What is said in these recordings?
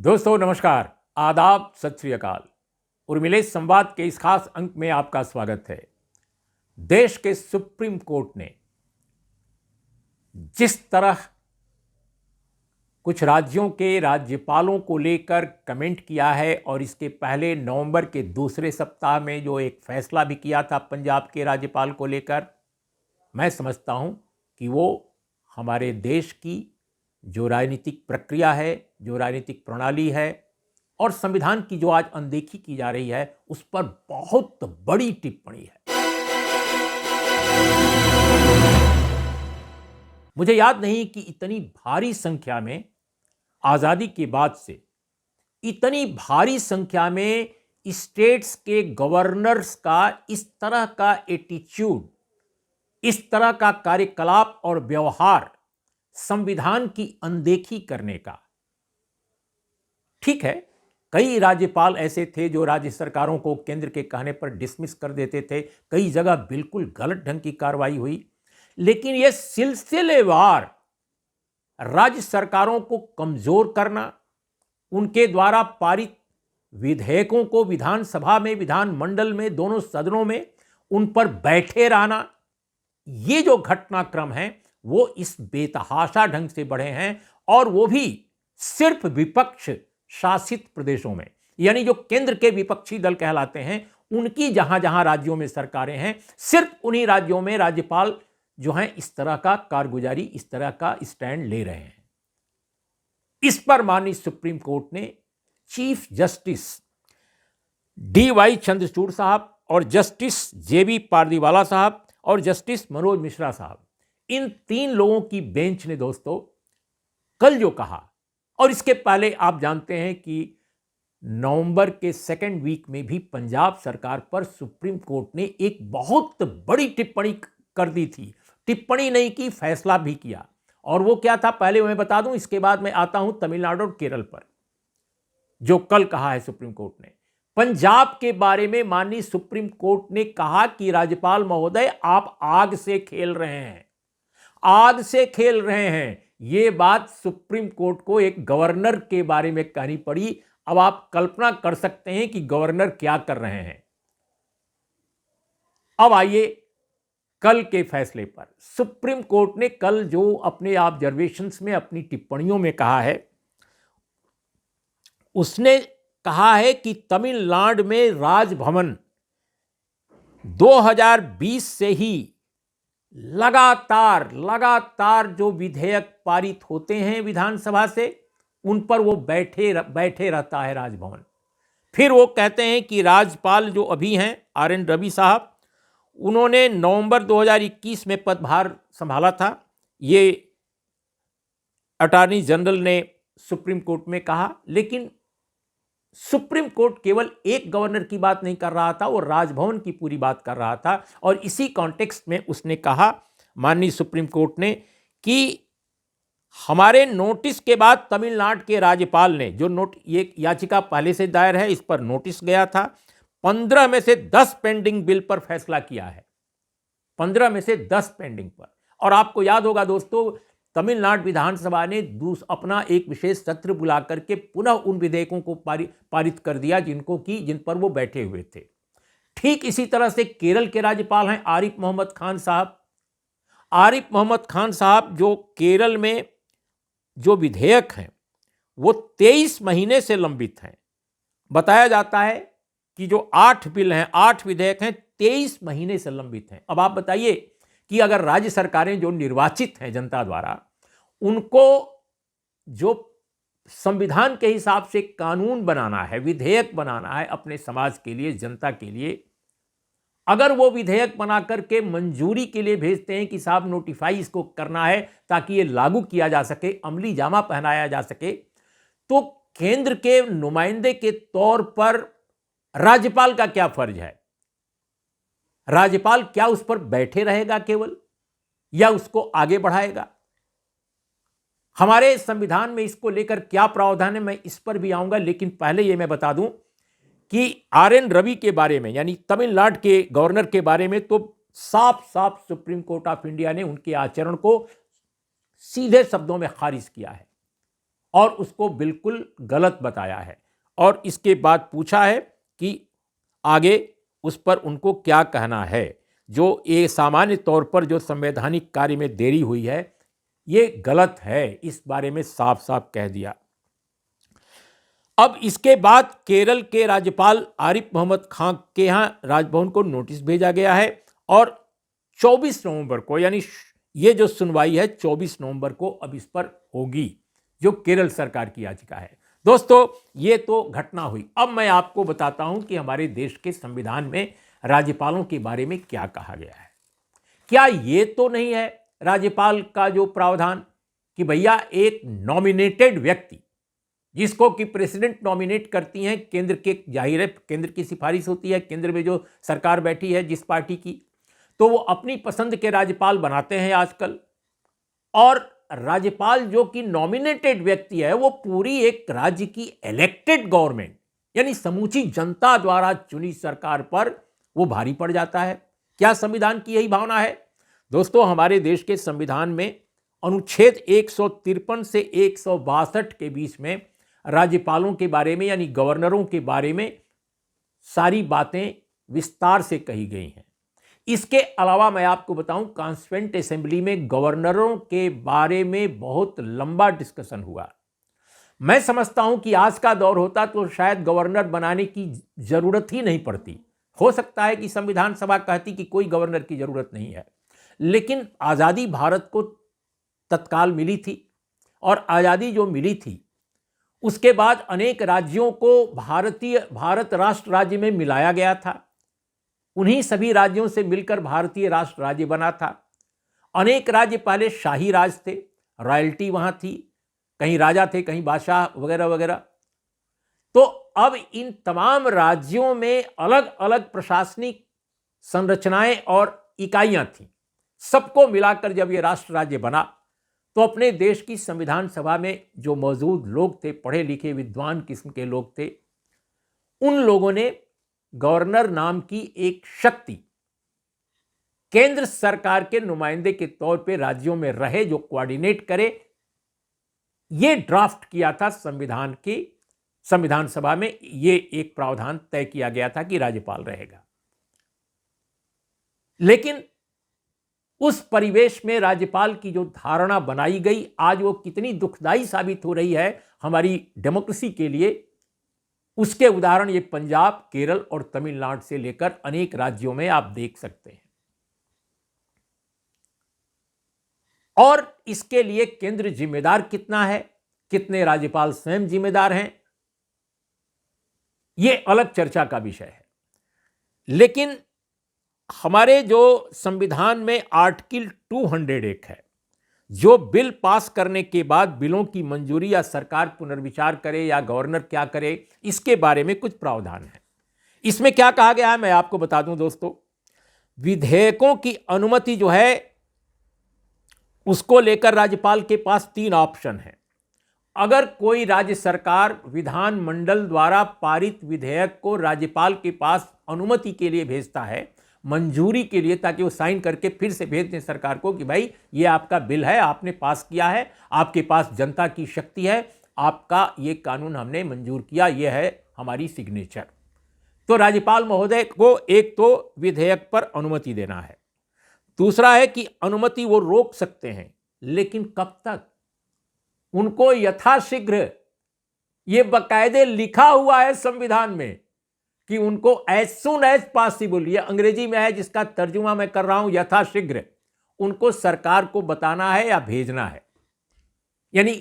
दोस्तों नमस्कार, आदाब, सत श्री अकाल। उर्मिलेश संवाद के इस खास अंक में आपका स्वागत है। देश के सुप्रीम कोर्ट ने जिस तरह कुछ राज्यों के राज्यपालों को लेकर कमेंट किया है और इसके पहले नवंबर के दूसरे सप्ताह में जो एक फैसला भी किया था पंजाब के राज्यपाल को लेकर, मैं समझता हूं कि वो हमारे देश की जो राजनीतिक प्रक्रिया है, जो राजनीतिक प्रणाली है और संविधान की जो आज अनदेखी की जा रही है, उस पर बहुत बड़ी टिप्पणी है। मुझे याद नहीं कि इतनी भारी संख्या में आजादी के बाद से इतनी भारी संख्या में स्टेट्स के गवर्नर्स का इस तरह का एटीट्यूड, इस तरह का कार्यकलाप और व्यवहार संविधान की अनदेखी करने का। ठीक है, कई राज्यपाल ऐसे थे जो राज्य सरकारों को केंद्र के कहने पर डिसमिस कर देते थे, कई जगह बिल्कुल गलत ढंग की कार्रवाई हुई, लेकिन यह सिलसिलेवार राज्य सरकारों को कमजोर करना, उनके द्वारा पारित विधेयकों को विधानसभा में, विधानमंडल में, दोनों सदनों में उन पर बैठे रहना, ये जो घटनाक्रम है वो इस बेतहाशा ढंग से बढ़े हैं, और वो भी सिर्फ विपक्ष शासित प्रदेशों में, यानी जो केंद्र के विपक्षी दल कहलाते हैं, उनकी जहां जहां राज्यों में सरकारें हैं, सिर्फ उन्हीं राज्यों में राज्यपाल जो हैं इस तरह का कारगुजारी, इस तरह का स्टैंड ले रहे हैं। इस पर माननीय सुप्रीम कोर्ट ने चीफ जस्टिस DY चंद्रचूड़ साहब और जस्टिस JB पारदीवाला साहब और जस्टिस मनोज मिश्रा साहब, इन 3 लोगों की बेंच ने दोस्तों कल जो कहा, और इसके पहले आप जानते हैं कि नवंबर के सेकेंड वीक में भी पंजाब सरकार पर सुप्रीम कोर्ट ने एक बहुत बड़ी टिप्पणी कर दी थी। टिप्पणी नहीं की, फैसला भी किया, और वो क्या था पहले मैं बता दूं, इसके बाद मैं आता हूं तमिलनाडु और केरल पर। जो कल कहा है सुप्रीम कोर्ट ने पंजाब के बारे में, माननीय सुप्रीम कोर्ट ने कहा कि राज्यपाल महोदय आप आग से खेल रहे हैं, आग से खेल रहे हैं। यह बात सुप्रीम कोर्ट को एक गवर्नर के बारे में कहनी पड़ी। अब आप कल्पना कर सकते हैं कि गवर्नर क्या कर रहे हैं। अब आइए कल के फैसले पर। सुप्रीम कोर्ट ने कल जो अपने ऑब्जर्वेशंस में, अपनी टिप्पणियों में कहा है, उसने कहा है कि तमिलनाडु में राजभवन 2020 से ही लगातार जो विधेयक पारित होते हैं विधानसभा से, उन पर वो बैठे रहता है राजभवन। फिर वो कहते हैं कि राज्यपाल जो अभी हैं RN रवि साहब, उन्होंने नवंबर 2021 में पदभार संभाला था। ये अटॉर्नी जनरल ने सुप्रीम कोर्ट में कहा, लेकिन सुप्रीम कोर्ट केवल एक गवर्नर की बात नहीं कर रहा था, वो राजभवन की पूरी बात कर रहा था। और इसी कॉन्टेक्स्ट में उसने कहा, माननीय सुप्रीम कोर्ट ने, कि हमारे नोटिस के बाद तमिलनाडु के राज्यपाल ने जो ये याचिका पहले से दायर है, इस पर नोटिस गया था, 15 में से 10 पेंडिंग बिल पर फैसला किया है। 15 में से 10 पेंडिंग पर। और आपको याद होगा दोस्तों, तमिलनाडु विधानसभा ने अपना एक विशेष सत्र बुला करके पुनः उन विधेयकों को पारित कर दिया जिन पर वो बैठे हुए थे। ठीक इसी तरह से केरल के राज्यपाल हैं आरिफ मोहम्मद खान साहब। आरिफ मोहम्मद खान साहब जो केरल में जो विधेयक हैं वो 23 महीने से लंबित हैं। बताया जाता है कि जो 8 बिल हैं, 8 विधेयक हैं, 23 महीने से लंबित हैं। अब आप बताइए कि अगर राज्य सरकारें जो निर्वाचित हैं जनता द्वारा, उनको जो संविधान के हिसाब से कानून बनाना है, विधेयक बनाना है अपने समाज के लिए, जनता के लिए, अगर वो विधेयक बना करके मंजूरी के लिए भेजते हैं कि साहब नोटिफाई इसको करना है ताकि ये लागू किया जा सके, अमली जामा पहनाया जा सके, तो केंद्र के नुमाइंदे के तौर पर राज्यपाल का क्या फर्ज है? राज्यपाल क्या उस पर बैठे रहेगा केवल, या उसको आगे बढ़ाएगा? हमारे संविधान में इसको लेकर क्या प्रावधान है, मैं इस पर भी आऊंगा, लेकिन पहले यह मैं बता दूं कि RN रवि के बारे में, यानी तमिलनाडु के गवर्नर के बारे में, तो साफ साफ सुप्रीम कोर्ट ऑफ इंडिया ने उनके आचरण को सीधे शब्दों में खारिज किया है। और उसको बिल्कुल गलत बताया है और इसके बाद पूछा है कि आगे उस पर उनको क्या कहना है। जो ये सामान्य तौर पर जो संवैधानिक कार्य में देरी हुई है ये गलत है, इस बारे में साफ साफ कह दिया। अब इसके बाद केरल के राज्यपाल आरिफ मोहम्मद खान के यहाँ राजभवन को नोटिस भेजा गया है और 24 नवंबर को, यानी ये जो सुनवाई है 24 नवंबर को अब इस पर होगी, जो केरल सरकार की याचिका है। दोस्तों ये तो घटना हुई। अब मैं आपको बताता हूं कि हमारे देश के संविधान में राज्यपालों के बारे में क्या कहा गया है। क्या ये तो नहीं है राज्यपाल का जो प्रावधान कि भैया एक नॉमिनेटेड व्यक्ति जिसको कि प्रेसिडेंट नॉमिनेट करती हैं, केंद्र के, जाहिर है केंद्र की सिफारिश होती है, केंद्र में जो सरकार बैठी है जिस पार्टी की, तो वो अपनी पसंद के राज्यपाल बनाते हैं आजकल। और राज्यपाल जो कि नॉमिनेटेड व्यक्ति है वो पूरी एक राज्य की इलेक्टेड गवर्नमेंट यानी समूची जनता द्वारा चुनी सरकार पर वो भारी पड़ जाता है। क्या संविधान की यही भावना है? दोस्तों हमारे देश के संविधान में अनुच्छेद 153 से 162 के बीच में राज्यपालों के बारे में यानी गवर्नरों के बारे में सारी बातें विस्तार से कही गई हैं। इसके अलावा मैं आपको बताऊं, कॉन्स्टिट्यूएंट असेंबली में गवर्नरों के बारे में बहुत लंबा डिस्कशन हुआ। मैं समझता हूं कि आज का दौर होता तो शायद गवर्नर बनाने की जरूरत ही नहीं पड़ती। हो सकता है कि संविधान सभा कहती कि कोई गवर्नर की जरूरत नहीं है, लेकिन आज़ादी भारत को तत्काल मिली थी और आज़ादी जो मिली थी उसके बाद अनेक राज्यों को भारत राष्ट्र राज्य में मिलाया गया था। उन्हीं सभी राज्यों से मिलकर भारतीय राष्ट्र राज्य बना था। अनेक राज्य पहले शाही राज थे, रॉयल्टी वहां थी, कहीं राजा थे कहीं बादशाह वगैरह वगैरह। तो अब इन तमाम राज्यों में अलग अलग प्रशासनिक संरचनाएं और इकाइयां थीं। सबको मिलाकर जब यह राष्ट्र राज्य बना तो अपने देश की संविधान सभा में जो मौजूद लोग थे, पढ़े लिखे विद्वान किस्म के लोग थे, उन लोगों ने गवर्नर नाम की एक शक्ति केंद्र सरकार के नुमाइंदे के तौर पे राज्यों में रहे, जो कोऑर्डिनेट करे, ये ड्राफ्ट किया था संविधान सभा में। ये एक प्रावधान तय किया गया था कि राज्यपाल रहेगा। लेकिन उस परिवेश में राज्यपाल की जो धारणा बनाई गई, आज वो कितनी दुखदाई साबित हो रही है हमारी डेमोक्रेसी के लिए, उसके उदाहरण ये पंजाब, केरल और तमिलनाडु से लेकर अनेक राज्यों में आप देख सकते हैं। और इसके लिए केंद्र जिम्मेदार कितना है, कितने राज्यपाल स्वयं जिम्मेदार हैं, यह अलग चर्चा का विषय है। लेकिन हमारे जो संविधान में आर्टिकल 201 है, जो बिल पास करने के बाद बिलों की मंजूरी या सरकार पुनर्विचार करे या गवर्नर क्या करे, इसके बारे में कुछ प्रावधान है। इसमें क्या कहा गया है मैं आपको बता दूं दोस्तों। विधेयकों की अनुमति जो है उसको लेकर राज्यपाल के पास 3 ऑप्शन है। अगर कोई राज्य सरकार विधानमंडल द्वारा पारित विधेयक को राज्यपाल के पास अनुमति के लिए भेजता है, मंजूरी के लिए, ताकि वो साइन करके फिर से भेज दें सरकार को कि भाई ये आपका बिल है, आपने पास किया है, आपके पास जनता की शक्ति है, आपका ये कानून हमने मंजूर किया, ये है हमारी सिग्नेचर। तो राज्यपाल महोदय को एक तो विधेयक पर अनुमति देना है। दूसरा है कि अनुमति वो रोक सकते हैं, लेकिन कब तक? उनको यथाशीघ्र, ये बाकायदे लिखा हुआ है संविधान में कि उनको एज सुन एज पॉसिबल, ये अंग्रेजी में है जिसका तर्जुमा मैं कर रहा हूं, यथाशीघ्र उनको सरकार को बताना है या भेजना है। यानी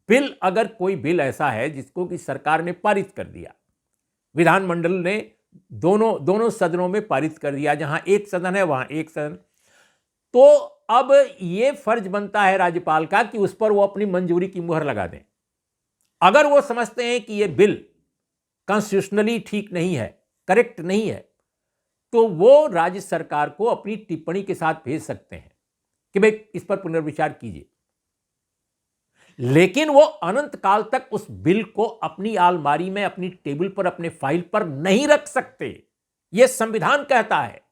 बिल, अगर कोई बिल ऐसा है जिसको कि सरकार ने पारित कर दिया, विधानमंडल ने दोनों सदनों में पारित कर दिया, जहां एक सदन है वहां एक सदन, तो अब यह फर्ज बनता है राज्यपाल का कि उस पर वो अपनी मंजूरी की मुहर लगा दें। अगर वो समझते हैं कि यह बिल कॉन्स्टिट्यूशनली ठीक नहीं है, करेक्ट नहीं है, तो वो राज्य सरकार को अपनी टिप्पणी के साथ भेज सकते हैं कि भाई इस पर पुनर्विचार कीजिए। लेकिन वो अनंत काल तक उस बिल को अपनी अलमारी में, अपनी टेबल पर, अपने फाइल पर नहीं रख सकते। यह संविधान कहता है।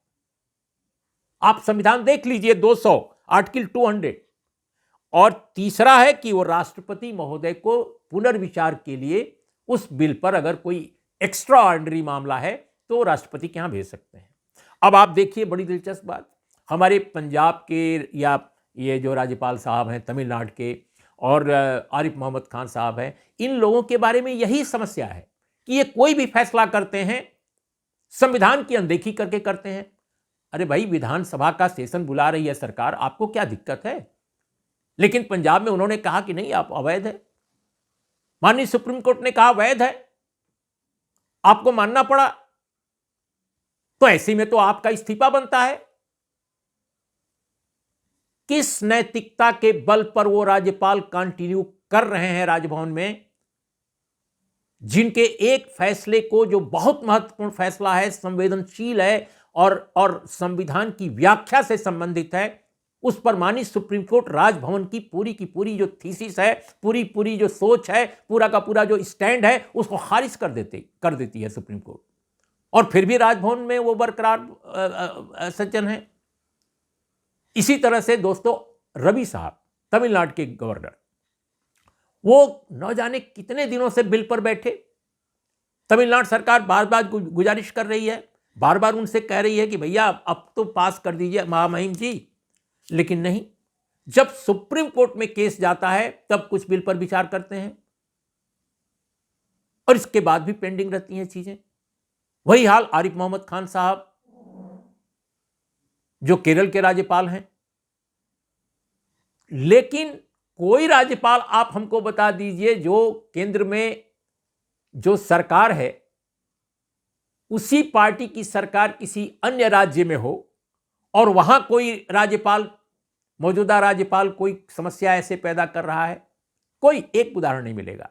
आप संविधान देख लीजिए, 200 आर्टिकल 200, और तीसरा है कि वो राष्ट्रपति महोदय को पुनर्विचार के लिए उस बिल पर अगर कोई एक्स्ट्रा ऑर्डिनरी मामला है तो राष्ट्रपति के यहां भेज सकते हैं। अब आप देखिए बड़ी दिलचस्प बात, हमारे पंजाब के या ये जो राज्यपाल साहब हैं तमिलनाडु के और आरिफ मोहम्मद खान साहब हैं, इन लोगों के बारे में यही समस्या है कि ये कोई भी फैसला करते हैं संविधान की अनदेखी करके करते हैं। अरे भाई, विधानसभा का सेशन बुला रही है सरकार, आपको क्या दिक्कत है? लेकिन पंजाब में उन्होंने कहा कि नहीं, आप अवैध है। माननीय सुप्रीम कोर्ट ने कहा वैध है, आपको मानना पड़ा। तो ऐसे में तो आपका इस्तीफा बनता है। किस नैतिकता के बल पर वो राज्यपाल कंटिन्यू कर रहे हैं राजभवन में, जिनके एक फैसले को, जो बहुत महत्वपूर्ण फैसला है, संवेदनशील है और संविधान की व्याख्या से संबंधित है, उस पर माननीय सुप्रीम कोर्ट राजभवन की पूरी जो थीसिस है, पूरी जो सोच है, पूरा का पूरा जो स्टैंड है, उसको खारिज कर देती है सुप्रीम कोर्ट। और फिर भी राजभवन में वो बरकरार सज्जन है। इसी तरह से दोस्तों, रवि साहब तमिलनाडु के गवर्नर, वो न जाने कितने दिनों से बिल पर बैठे। तमिलनाडु सरकार बार बार गुजारिश कर रही है, बार बार उनसे कह रही है कि भैया अब तो पास कर दीजिए महामहिम जी, लेकिन नहीं। जब सुप्रीम कोर्ट में केस जाता है तब कुछ बिल पर विचार करते हैं और इसके बाद भी पेंडिंग रहती हैं चीजें। वही हाल आरिफ मोहम्मद खान साहब, जो केरल के राज्यपाल हैं। लेकिन कोई राज्यपाल आप हमको बता दीजिए जो केंद्र में जो सरकार है, उसी पार्टी की सरकार किसी अन्य राज्य में हो और वहां कोई राज्यपाल, मौजूदा राज्यपाल कोई समस्या ऐसे पैदा कर रहा है, कोई एक उदाहरण नहीं मिलेगा।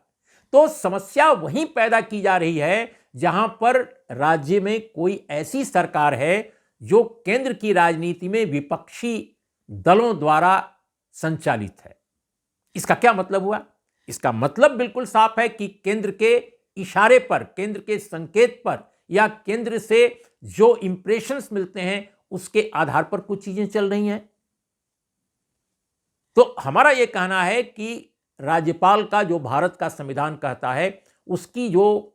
तो समस्या वहीं पैदा की जा रही है जहां पर राज्य में कोई ऐसी सरकार है जो केंद्र की राजनीति में विपक्षी दलों द्वारा संचालित है। इसका क्या मतलब हुआ? इसका मतलब बिल्कुल साफ है कि केंद्र के इशारे पर, केंद्र के संकेत पर या केंद्र से जो इंप्रेशंस मिलते हैं उसके आधार पर कुछ चीजें चल रही हैं। तो हमारा यह कहना है कि राज्यपाल का जो भारत का संविधान कहता है, उसकी जो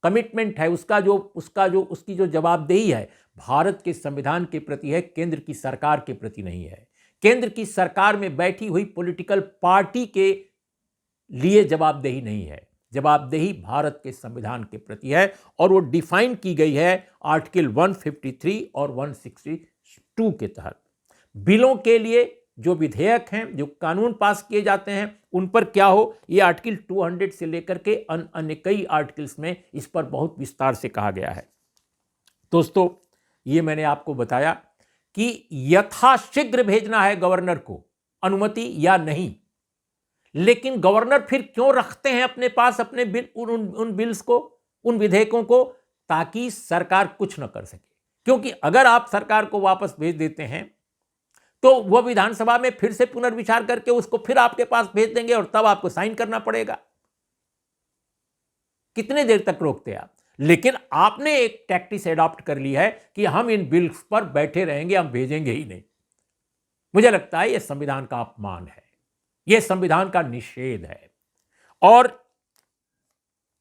कमिटमेंट है, उसकी जो जवाबदेही है, भारत के संविधान के प्रति है, केंद्र की सरकार के प्रति नहीं है। केंद्र की सरकार में बैठी हुई पॉलिटिकल पार्टी के लिए जवाबदेही नहीं है, जवाबदेही भारत के संविधान के प्रति है और वो डिफाइन की गई है आर्टिकल 153 और 162 के तहत। बिलों के लिए जो विधेयक हैं, जो कानून पास किए जाते हैं, उन पर क्या हो, ये आर्टिकल 200 से लेकर के अन्य कई आर्टिकल्स में इस पर बहुत विस्तार से कहा गया है। दोस्तों, ये मैंने आपको बताया कि यथाशीघ्र भेजना है गवर्नर को अनुमति या नहीं, लेकिन गवर्नर फिर क्यों रखते हैं अपने पास अपने बिल, उन बिल्स को, उन विधेयकों को, ताकि सरकार कुछ न कर सके। क्योंकि अगर आप सरकार को वापस भेज देते हैं तो वह विधानसभा में फिर से पुनर्विचार करके उसको फिर आपके पास भेज देंगे और तब आपको साइन करना पड़ेगा। कितने देर तक रोकते आप? लेकिन आपने एक टैक्टिस एडॉप्ट कर ली है कि हम इन बिल्स पर बैठे रहेंगे, हम भेजेंगे ही नहीं। मुझे लगता है यह संविधान का अपमान है, यह संविधान का निषेध है। और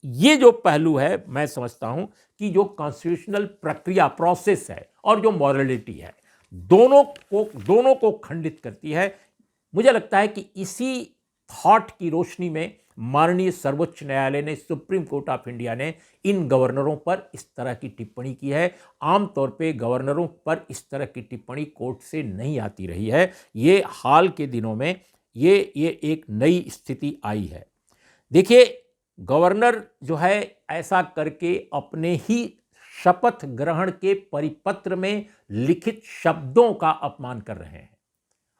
यह जो पहलू है, मैं समझता हूं कि जो कॉन्स्टिट्यूशनल प्रक्रिया, प्रोसेस है और जो मॉरलिटी है, दोनों को खंडित करती है। मुझे लगता है कि इसी थॉट की रोशनी में माननीय सर्वोच्च न्यायालय ने, सुप्रीम कोर्ट ऑफ इंडिया ने इन गवर्नरों पर इस तरह की टिप्पणी की है। आमतौर पे गवर्नरों पर इस तरह की टिप्पणी कोर्ट से नहीं आती रही है। ये हाल के दिनों में ये एक नई स्थिति आई है। देखिए, गवर्नर जो है ऐसा करके अपने ही शपथ ग्रहण के परिपत्र में लिखित शब्दों का अपमान कर रहे हैं।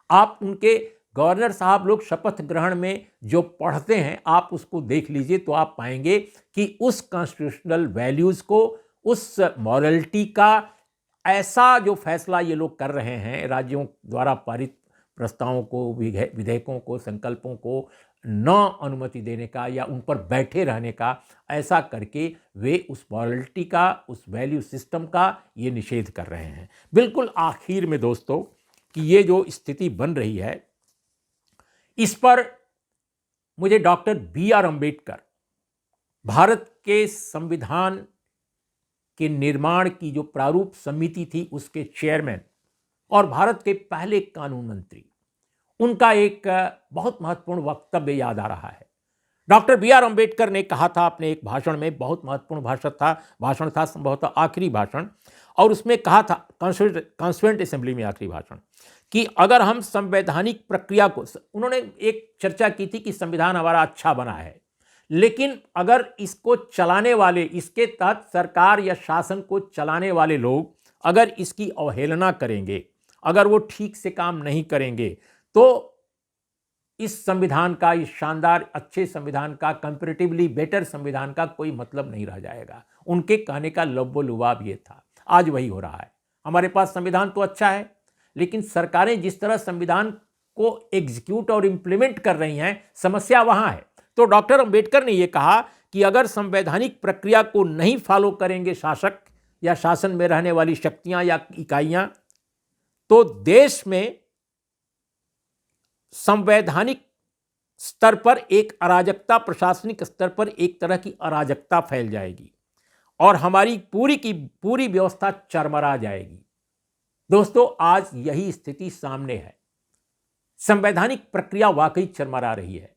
आप उनके गवर्नर साहब लोग शपथ ग्रहण में जो पढ़ते हैं, आप उसको देख लीजिए तो आप पाएंगे कि उस कॉन्स्टिट्यूशनल वैल्यूज को, उस मॉरलिटी का ऐसा जो फैसला ये लोग कर रहे हैं, राज्यों द्वारा पारित प्रस्तावों को, विधेयकों को, संकल्पों को न अनुमति देने का या उन पर बैठे रहने का, ऐसा करके वे उस मॉरलिटी का, उस वैल्यू सिस्टम का ये निषेध कर रहे हैं। बिल्कुल आखिर में दोस्तों, कि ये जो स्थिति बन रही है, इस पर मुझे डॉक्टर B.R. अम्बेडकर, भारत के संविधान के निर्माण की जो प्रारूप समिति थी उसके चेयरमैन और भारत के पहले कानून मंत्री, उनका एक बहुत महत्वपूर्ण वक्तव्य याद आ रहा है। Doctor B.R. अम्बेडकर ने कहा था अपने एक भाषण में, बहुत महत्वपूर्ण भाषण था संभवतः आखिरी भाषण, और उसमें कहा था, कॉन्स्टिट्यूएंट असेंबली में आखिरी भाषण, कि अगर हम संवैधानिक प्रक्रिया को, उन्होंने एक चर्चा की थी कि संविधान हमारा अच्छा बना है, लेकिन अगर इसको चलाने वाले, इसके तहत सरकार या शासन को चलाने वाले लोग अगर इसकी अवहेलना करेंगे, अगर वो ठीक से काम नहीं करेंगे, तो इस संविधान का, इस शानदार अच्छे संविधान का, कंपैरेटिवली बेटर संविधान का कोई मतलब नहीं रह जाएगा। उनके कहने का लब्बो-लुबाब ये था। आज वही हो रहा है। हमारे पास संविधान तो अच्छा है, लेकिन सरकारें जिस तरह संविधान को एग्जीक्यूट और इंप्लीमेंट कर रही हैं, समस्या वहां है। तो डॉक्टर अंबेडकर ने यह कहा कि अगर संवैधानिक प्रक्रिया को नहीं फॉलो करेंगे शासक या शासन में रहने वाली शक्तियां या इकाइयां, तो देश में संवैधानिक स्तर पर एक अराजकता, प्रशासनिक स्तर पर एक तरह की अराजकता फैल जाएगी और हमारी पूरी की पूरी व्यवस्था चरमरा जाएगी। दोस्तों, आज यही स्थिति सामने है। संवैधानिक प्रक्रिया वाकई चरमरा रही है।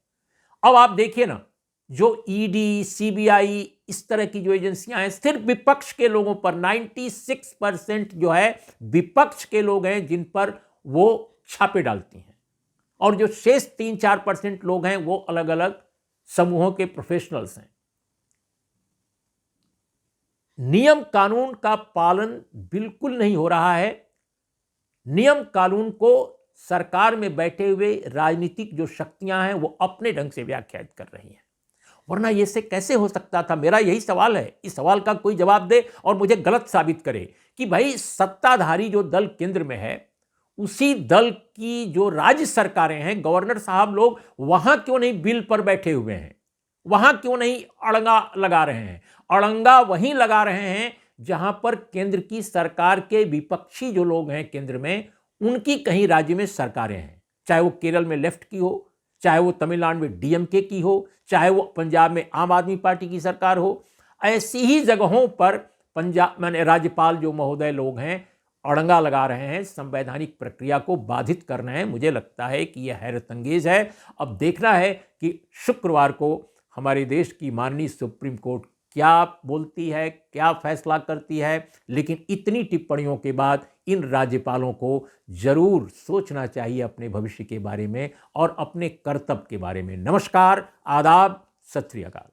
अब आप देखिए ना, जो ईडी, सीबीआई, इस तरह की जो एजेंसियां हैं, सिर्फ विपक्ष के लोगों पर 96% जो है विपक्ष के लोग हैं जिन पर वो छापे डालती हैं, और जो शेष 3-4% लोग हैं वो अलग अलग समूहों के प्रोफेशनल्स हैं। नियम कानून का पालन बिल्कुल नहीं हो रहा है। नियम कानून को सरकार में बैठे हुए राजनीतिक जो शक्तियां हैं वो अपने ढंग से व्याख्यात कर रही हैं, वरना ये से कैसे हो सकता था? मेरा यही सवाल है। इस सवाल का कोई जवाब दे और मुझे गलत साबित करे कि भाई सत्ताधारी जो दल केंद्र में है, उसी दल की जो राज्य सरकारें हैं, गवर्नर साहब लोग वहां क्यों नहीं बिल पर बैठे हुए हैं? वहां क्यों नहीं अड़ंगा लगा रहे हैं? अड़ंगा वहीं लगा रहे हैं जहां पर केंद्र की सरकार के विपक्षी जो लोग हैं केंद्र में, उनकी कहीं राज्य में सरकारें हैं, चाहे वो केरल में लेफ्ट की हो, चाहे वो तमिलनाडु में डीएमके की हो, चाहे वो पंजाब में आम आदमी पार्टी की सरकार हो। ऐसी ही जगहों पर पंजाब माने राज्यपाल जो महोदय लोग हैं अड़ंगा लगा रहे हैं, संवैधानिक प्रक्रिया को बाधित कर रहे हैं। मुझे लगता है कि यह हैरतअंगेज है। अब देखना है कि शुक्रवार को हमारे देश की माननीय सुप्रीम कोर्ट क्या बोलती है, क्या फैसला करती है। लेकिन इतनी टिप्पणियों के बाद इन राज्यपालों को जरूर सोचना चाहिए अपने भविष्य के बारे में और अपने कर्तव्य के बारे में। नमस्कार, आदाब, सत श्री अकाल।